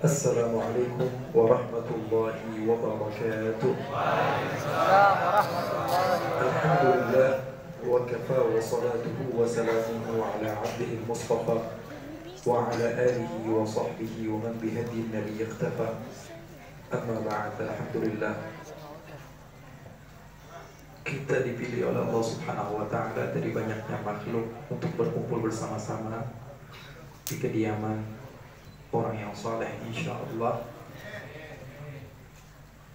Assalamualaikum warahmatullahi wabarakatuh. Waalaikumsalam warahmatullahi wabarakatuh. Alhamdulillah wa kafa wa salatuhu wa salamuhu ala abdihi al-mustafa wa ala alihi wa sahbihi wa man bihadi nabi iqtafa. Amma ba'd, alhamdulillah kita dipilih oleh Allah Subhanahu wa ta'ala dari banyaknya makhluk untuk berkumpul bersama-sama di kediaman orang yang saleh insyaallah,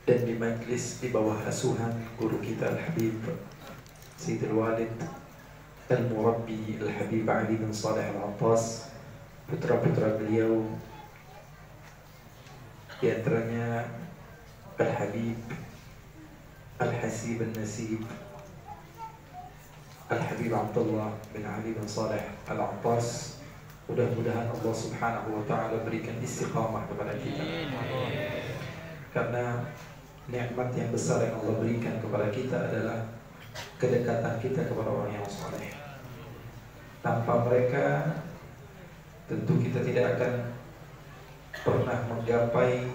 dan di majlis di bawah asuhan guru kita Al-Habib Sayyidul Walid Al-Murabbi Al-Habib Ali bin Saleh Al-Attas, putra-putra beliau, di antaranya Al-Habib Al-Hasib Al-Nasib Al-Habib Abdullah bin Ali bin Saleh Al-Attas. Mudah-mudahan Allah Subhanahu wa ta'ala berikan istiqamah kepada kita, karena nikmat yang besar yang Allah berikan kepada kita adalah kedekatan kita kepada orang yang saleh. Tanpa mereka tentu kita tidak akan pernah menggapai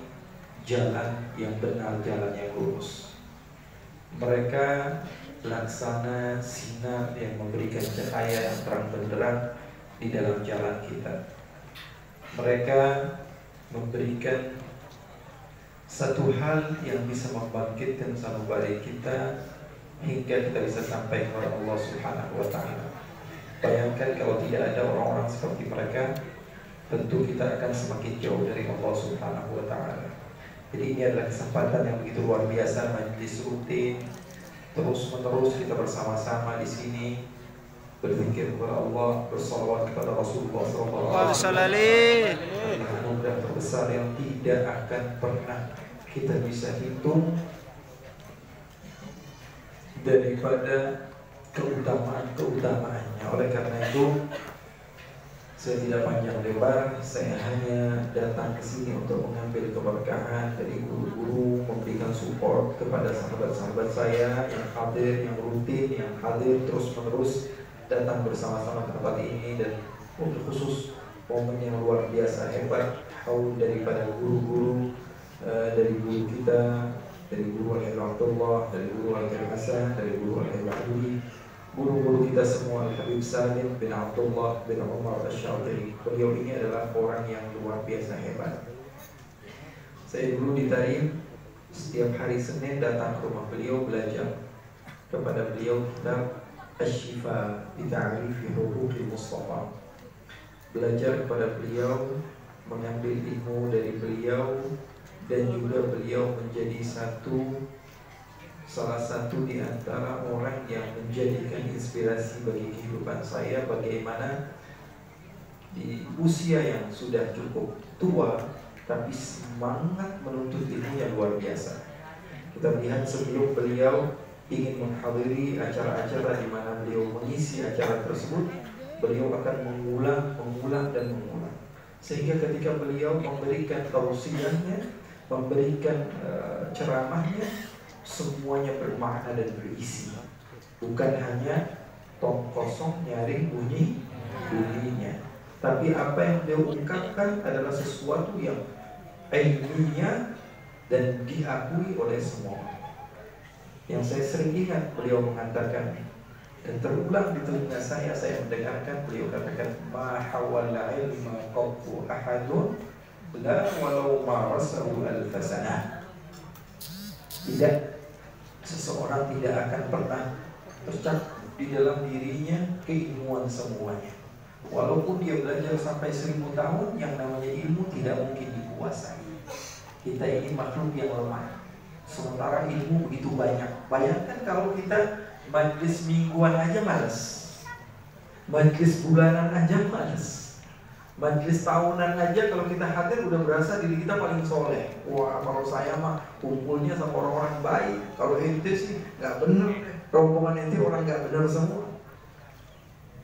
jalan yang benar, jalan yang lurus. Mereka laksana sinar yang memberikan cahaya yang terang benderang di dalam jalan kita. Mereka memberikan satu hal yang bisa membangkitkan sanubari kita hingga kita bisa sampai kepada Allah Subhanahu wa ta'ala. Bayangkan kalau tidak ada orang-orang seperti mereka, tentu kita akan semakin jauh dari Allah Subhanahu wa ta'ala. Jadi ini adalah kesempatan yang begitu luar biasa, majlis rutin terus menerus kita bersama-sama di sini berzikir kepada Allah, bersalawat kepada Rasulullah SAW. Anugerah terbesar yang tidak akan pernah kita bisa hitung daripada keutamaan-keutamaannya. Oleh karena itu, saya tidak panjang lebar, saya hanya datang ke sini untuk mengambil keberkahan dari guru-guru, memberikan support kepada sahabat-sahabat saya yang hadir, yang rutin, yang hadir terus-menerus datang bersama-sama ke tempat ini, dan khusus momen yang luar biasa hebat haul daripada guru-guru, dari guru kita, dari guru Al-Habib Abdullah, dari guru Al-Habib Hasan, dari guru Al-Habib Abdullah, guru-guru kita semua, Al-Habib Salim bin Abdullah bin Umar Asy-Syadili. Beliau ini adalah orang yang luar biasa hebat. Saya dulu di Tarim setiap hari Senin datang ke rumah beliau, belajar kepada beliau kitab Asy-Syifa bi Ta'rifi Huquqil Mustafa. Belajar kepada beliau, mengambil ilmu dari beliau, dan juga beliau menjadi salah satu di antara orang yang menjadikan inspirasi bagi kehidupan saya, bagaimana di usia yang sudah cukup tua tapi semangat menuntut ilmu yang luar biasa. Kita lihat sebelum beliau ingin menghadiri acara-acara di mana beliau mengisi acara tersebut, beliau akan mengulang dan mengulang, sehingga ketika beliau memberikan tausiahnya, memberikan ceramahnya, semuanya bermakna dan berisi, bukan hanya tong kosong nyaring bunyinya, tapi apa yang beliau ungkapkan adalah sesuatu yang ilmiah dan diakui oleh semua. Yang saya sering ingat beliau mengatakan, dan terulang di telinga saya mendengarkan beliau katakan, ma hawala ilma qattu ahadun la walau marasahu alfasanah. Tidak, seseorang tidak akan pernah tercakup di dalam dirinya keilmuan semuanya. Walaupun dia belajar sampai 1000 tahun, yang namanya ilmu tidak mungkin dikuasai. Kita ini makhluk yang lemah, sementara ilmu begitu banyak. Bayangkan kalau kita majlis mingguan aja males, majlis bulanan aja males, majlis tahunan aja kalau kita hadir udah berasa diri kita paling soleh. Wah, kalau saya mah kumpulnya sama orang-orang baik. Kalau ente sih nggak bener, rombongan ente orang nggak bener semua.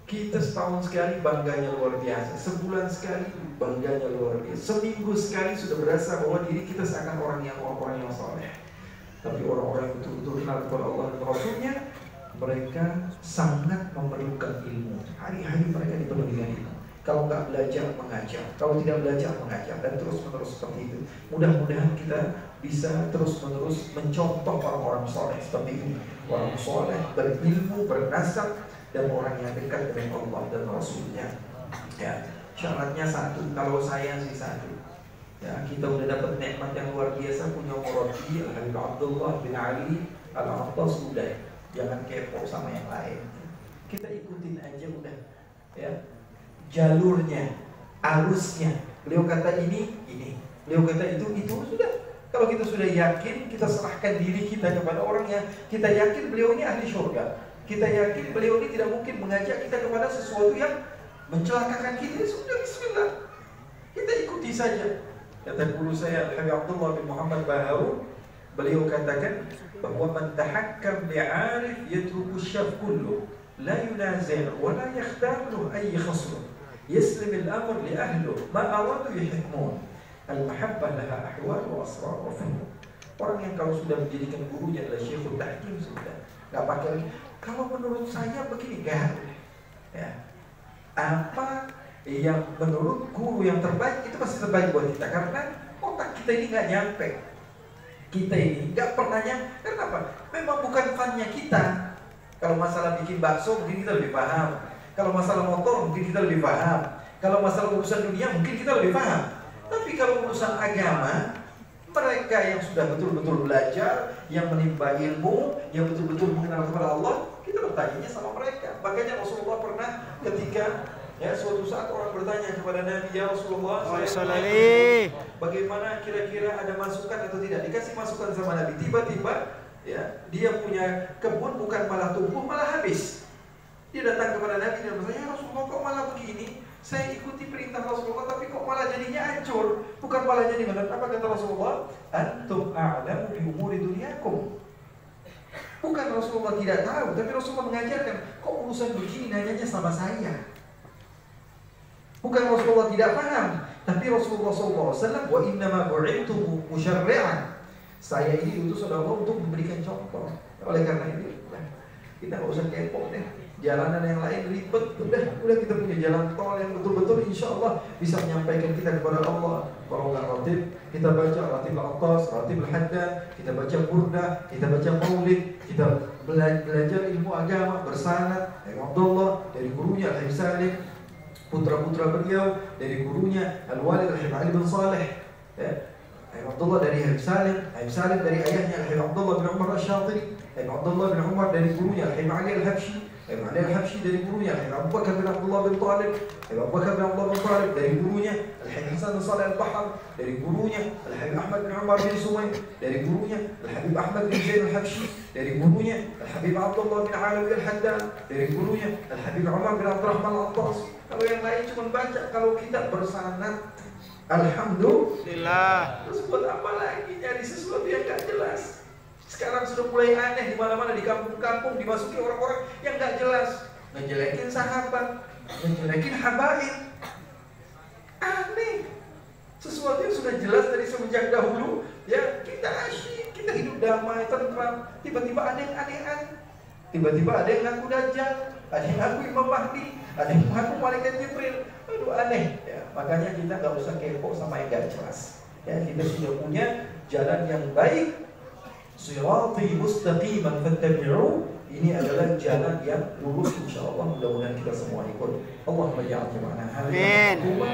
Kita setahun sekali bangganya luar biasa, sebulan sekali bangganya luar biasa, seminggu sekali sudah berasa bahwa diri kita seakan orang yang soleh. Tapi orang-orang yang betul-betul kenal kepada Allah dan Rasulnya, mereka sangat memerlukan ilmu. Hari-hari mereka dipenuhi dengan ilmu. kalau nggak belajar mengajar, kalau tidak belajar mengajar, dan terus-menerus seperti itu. Mudah-mudahan kita bisa terus-menerus mencontoh orang-orang soleh seperti ini. Orang soleh, berilmu, bernasab, dan orang yang dekat dengan Allah dan Rasulnya. Ya, syaratnya satu, kalau saya sih satu. Ya, kita udah dapat nikmat yang luar biasa, punya murabbi Al-Habib Abdullah bin Ali Al-Attas, udah. Jangan kepo sama yang lain. Kita ikutin aja udah. Ya, jalurnya, arusnya. Beliau kata ini, beliau kata itu, sudah. Kalau kita sudah yakin, kita serahkan diri kita kepada orang yang kita yakin beliau ini ahli syurga. Kita yakin beliau ini tidak mungkin mengajak kita kepada sesuatu yang mencelakakan kita. Sudah, bismillah, kita ikuti saja. Kata guru saya Al-Habib Abdullah bin Muhammad Baharun, beliau katakan bahwa man tahakkam li'arif yatruku syaf kullu la yunazi' wa la yakhtar lahu ay khasr yaslim al-amr li ahlihi ma aradu yahkmun al-mahabbah laha ahwal wa asrar wa fuhum. Orang yang kalau sudah menjadikan gurunya adalah syekhul tahkim, sudah enggak pakai lagi kalau menurut saya begini, enggak. Ya. Apa yang menurut guru yang terbaik itu pasti terbaik buat kita, karena otak kita ini nggak nyampe. Kita ini nggak pernah nyampe. Kenapa? Memang bukan fannya kita. Kalau masalah bikin bakso mungkin kita lebih paham. Kalau masalah motor mungkin kita lebih paham. Kalau masalah urusan dunia mungkin kita lebih paham. Tapi kalau urusan agama, mereka yang sudah betul-betul belajar, yang menimba ilmu, yang betul-betul mengenal kepada Allah, kita bertanya sama mereka. Makanya Rasulullah pernah ketika suatu saat orang bertanya kepada Nabi, ya Rasulullah, bagaimana kira-kira ada masukan atau tidak? Dikasih masukan sama Nabi. Tiba-tiba dia punya kebun bukan malah tumbuh, malah habis. Dia datang kepada Nabi dan bertanya, ya Rasulullah, kok malah begini? Saya ikuti perintah Rasulullah, tapi kok malah jadinya hancur? Bukan malah jadi benar. Apa kata Rasulullah? Antum a'lamu bi umuri dunyakum. Bukan Rasulullah tidak tahu, tapi Rasulullah mengajarkan, kok urusan begini nanyanya sama saya. Bukan Rasulullah tidak paham, tapi Rasulullah SAW, wa innama bu'ithtu musyarri'an. Saya ini diutus oleh Allah untuk memberikan contoh. Oleh karena itu, kita nggak usah kepo deh. Jalanan yang lain ribet, udah kita punya jalan tol yang betul-betul insya Allah bisa menyampaikan kita kepada Allah. Kalau nggak ratib, kita baca ratib al-Attas, ratib al-Haddad, kita baca burdah, kita baca maulid, kita belajar ilmu agama bersanad dari Abdullah, dari gurunya Al-Habib Salim, putra-putra beliau, dari gurunya Al-Walid Al-Habib Ali bin Saleh, Habib Abdullah dari Habib Salim dari ayahnya Habib Abdullah bin Umar Asy-Syatiri, Habib Abdullah bin Umar dari gurunya Habib Ali Al-Habsyi, Habib Ali Al-Habsyi dari gurunya Habib Abu Bakar bin Abdullah bin Talib, Habib Abu Bakar bin Abdullah bin Talib dari gurunya Al-Habib Hasan bin Shalih Al-Bahar, dari gurunya Al-Habib Ahmad bin Umar bin Sumayn, dari gurunya Al-Habib Ahmad bin Zaid Al-Habsyi, dari gurunya Al-Habib Abdullah bin Alawi Al-Haddad, dari gurunya Al-Habib Umar bin Abdurrahman Al-Attas. Kalau yang lain cuma baca, kalau kita bersanad, alhamdulillah. Terus buat apa lagi nyari sesuatu yang gak jelas? Sekarang sudah mulai aneh di mana-mana, di kampung-kampung dimasuki orang-orang yang gak jelas, ngejelekin sahabat, ngejelekin habaib. Aneh. Sesuatu yang sudah jelas dari semenjak dahulu, ya kita asyik, kita hidup damai, tentram. Tiba-tiba ada yang aneh-aneh. Tiba-tiba ada yang ngaku Dajjal, ada yang ngaku Imam Mahdi, ada yang ngaku Malaikat Jibril. Aduh aneh. Ya, makanya kita gak usah kepo sama yang gak jelas. Ya, kita sudah punya jalan yang baik. Sirati mustaqiman fattabi'u. Ini adalah jalan yang lurus, insyaallah. Mudah-mudahan kita semua ikut. Allahumma ja'al jama'ana hadhihi al-umma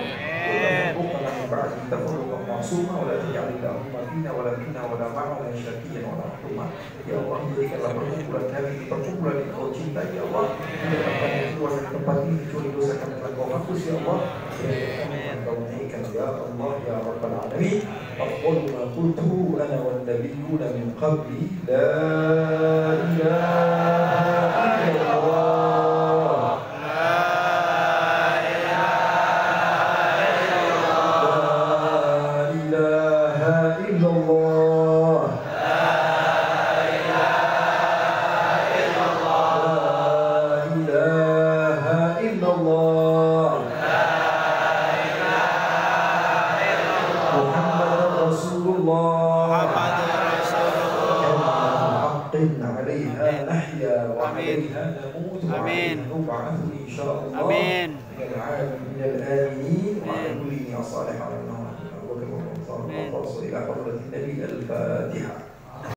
wa la nab'ad tafarruqa ma'suma wa la taj'al Allahumma fina wa la minna wa la ma'a wa la syaqiyyan wa la mahrum. Ya Allah, jadikanlah perkumpulan kami perkumpulan yang Kau cintai, ya Allah. Tidak akan keluar dari tempat ini kecuali dosa kami telah Kau hapus, ya Allah. Dan Kau naikkan, ya Allah, ya Rabbal Alamin. أفضل ما قلته أنا والنبيون من قبلي لا إله إلا الله لا إله إلا الله لا إله إلا الله عليها نحيا وعليها نموت وعليها نبعث إن شاء الله. من الآمنين وعلى كل نية صالحة ونعم وبكر ومنصر وفرص إلى حضرة النبي. الفاتحة.